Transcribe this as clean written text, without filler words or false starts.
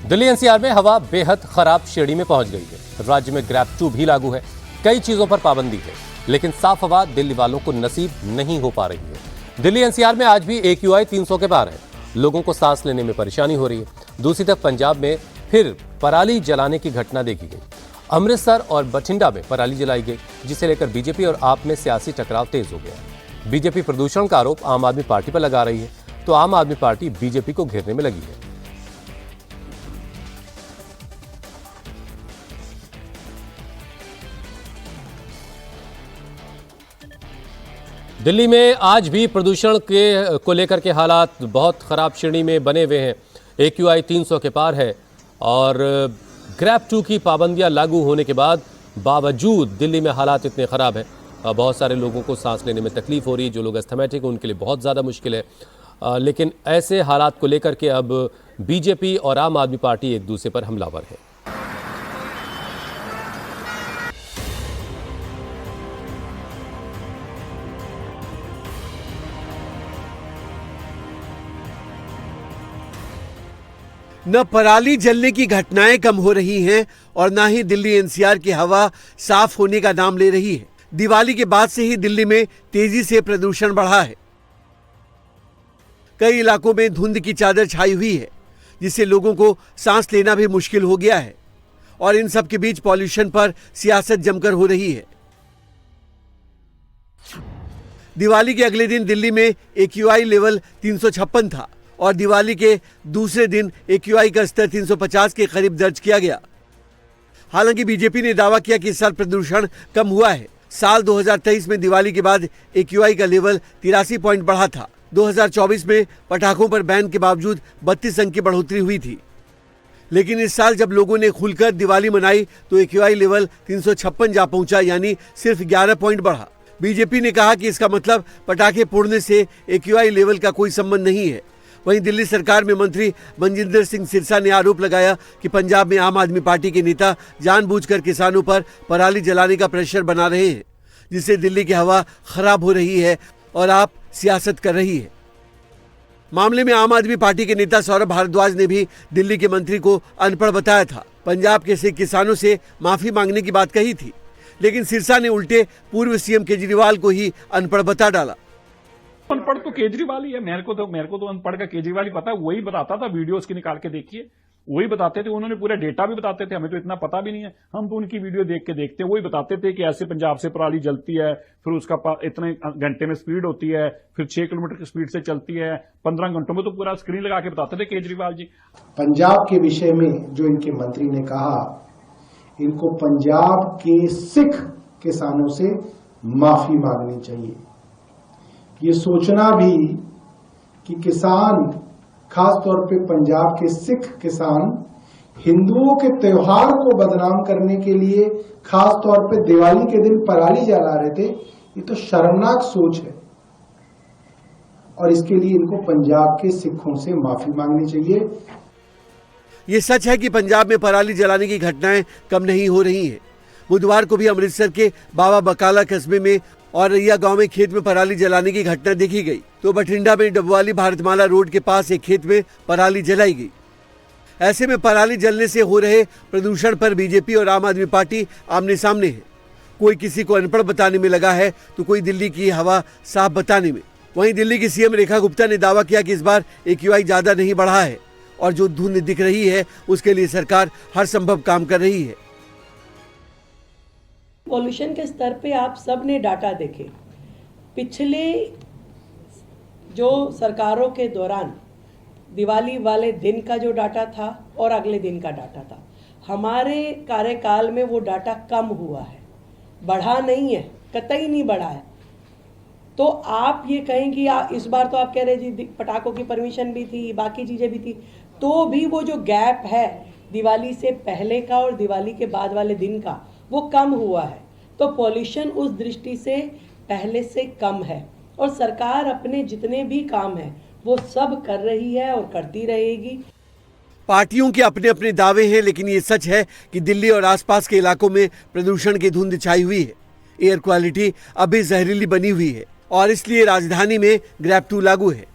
Delhi NCR में हवा बेहद खराब श्रेणी में पहुंच गई है। राज्य में ग्रैप 2 भी लागू है। कई चीजों पर पाबंदी है, लेकिन साफ हवा दिल्ली वालों को नसीब नहीं हो पा रही है। दिल्ली एनसीआर में आज भी AQI 300 के पार है। लोगों को सांस लेने में परेशानी हो रही है। दूसरी तरफ पंजाब में फिर पराली जलाने की घटना देखी गई। अमृतसर और बठिंडा में पराली जलाई गई, जिसे लेकर बीजेपी और आप में सियासी टकराव तेज हो गया। बीजेपी प्रदूषण का आरोप आम आदमी पार्टी पर लगा रही है, तो आम आदमी पार्टी बीजेपी को घेरने में लगी है। दिल्ली में आज भी प्रदूषण को लेकर के हालात बहुत खराब श्रेणी में बने हुए हैं। AQI 300 के पार है और ग्रैप 2 की पाबंदियां लागू होने के बावजूद दिल्ली में हालात इतने खराब हैं। बहुत सारे लोगों को सांस लेने में तकलीफ हो रही है। जो लोग एस्थमेटिक हैं उनके लिए बहुत ज़्यादा मुश्किल है। लेकिन ऐसे हालात को लेकर के अब बीजेपी और आम आदमी पार्टी एक दूसरे पर हमलावर है। न पराली जलने की घटनाएं कम हो रही हैं और न ही दिल्ली एनसीआर की हवा साफ होने का नाम ले रही है। दिवाली के बाद से ही दिल्ली में तेजी से प्रदूषण बढ़ा है। कई इलाकों में धुंध की चादर छाई हुई है, जिससे लोगों को सांस लेना भी मुश्किल हो गया है। और इन सब के बीच पॉल्यूशन पर सियासत जमकर हो रही है। दिवाली के अगले दिन दिल्ली में AQI लेवल 356 था और दिवाली के दूसरे दिन AQI का स्तर 350 के करीब दर्ज किया गया। हालांकि बीजेपी ने दावा किया कि इस साल प्रदूषण कम हुआ है। साल 2023 में दिवाली के बाद AQI का लेवल 83 पॉइंट बढ़ा था। 2024 में पटाखों पर बैन के बावजूद 32 अंक की बढ़ोतरी हुई थी। लेकिन इस साल जब लोगों ने खुलकर दिवाली मनाई तो AQI लेवल 356 जा पहुंचा, यानी सिर्फ 11 पॉइंट बढ़ा। बीजेपी ने कहा कि इसका मतलब पटाखे फोड़ने से AQI लेवल का कोई संबंध नहीं है। वहीं दिल्ली सरकार में मंत्री मनजिंदर सिंह सिरसा ने आरोप लगाया कि पंजाब में आम आदमी पार्टी के नेता जानबूझकर किसानों पर पराली जलाने का प्रेशर बना रहे हैं, जिससे दिल्ली की हवा खराब हो रही है और आप सियासत कर रही है। मामले में आम आदमी पार्टी के नेता सौरभ भारद्वाज ने भी दिल्ली के मंत्री को अनपढ़ बताया था। पंजाब के किसानों से माफी मांगने की बात कही थी, लेकिन सिरसा ने उल्टे पूर्व CM केजरीवाल को ही अनपढ़ बता डाला। अनपढ़ तो केजरीवाल ही है। मेरे को तो अनपढ़ का केजरीवाल ही पता है। वही बताता था, वीडियोस की निकाल के देखिए, वही बताते थे। उन्होंने पूरा डेटा भी बताते थे। हमें तो इतना पता भी नहीं है, हम तो उनकी वीडियो देख के देखते हैं। वही बताते थे कि ऐसे पंजाब से पराली जलती है, फिर उसका इतने घंटे में स्पीड होती है, फिर 6 किलोमीटर की स्पीड से चलती है, 15 घंटों में तो पूरा स्क्रीन लगा के बताते थे केजरीवाल जी। पंजाब के विषय में जो इनके मंत्री ने कहा, इनको पंजाब के सिख किसानों से माफी मांगनी चाहिए। ये सोचना भी कि किसान, खास तौर पे पंजाब के सिख किसान, हिंदुओं के त्योहार को बदनाम करने के लिए खास तौर पे दिवाली के दिन पराली जला रहे थे, ये तो शर्मनाक सोच है। और इसके लिए इनको पंजाब के सिखों से माफी मांगनी चाहिए। ये सच है कि पंजाब में पराली जलाने की घटनाएं कम नहीं हो रही हैं। बुधवार को भी अमृतसर के बाबा बकाला कस्बे में और रैया गांव में खेत में पराली जलाने की घटना देखी गई। तो बठिंडा में डबवाली भारतमाला रोड के पास एक खेत में पराली जलाई गई। ऐसे में पराली जलने से हो रहे प्रदूषण पर बीजेपी और आम आदमी पार्टी आमने सामने है। कोई किसी को अनपढ़ बताने में लगा है तो कोई दिल्ली की हवा साफ बताने में। वहीं दिल्ली की CM रेखा गुप्ता ने दावा किया कि इस बार AQI ज्यादा नहीं बढ़ा है और जो धुंध दिख रही है उसके लिए सरकार हर संभव काम कर रही है। पॉल्यूशन के स्तर पे आप सब ने डाटा देखे। पिछले जो सरकारों के दौरान दिवाली वाले दिन का जो डाटा था और अगले दिन का डाटा था, हमारे कार्यकाल में वो डाटा कम हुआ है, बढ़ा नहीं है, कतई नहीं बढ़ा है। तो आप ये कहें कि इस बार तो आप कह रहे जी पटाखों की परमिशन भी थी, बाकी चीज़ें भी थी, तो भी वो जो गैप है दिवाली से पहले का और दिवाली के बाद वाले दिन का, वो कम हुआ है। तो पॉल्यूशन उस दृष्टि से पहले से कम है और सरकार अपने जितने भी काम है वो सब कर रही है और करती रहेगी। पार्टियों के अपने अपने दावे हैं, लेकिन ये सच है कि दिल्ली और आसपास के इलाकों में प्रदूषण की धुंध छाई हुई है। एयर क्वालिटी अभी जहरीली बनी हुई है और इसलिए राजधानी में ग्रैप 2 लागू है।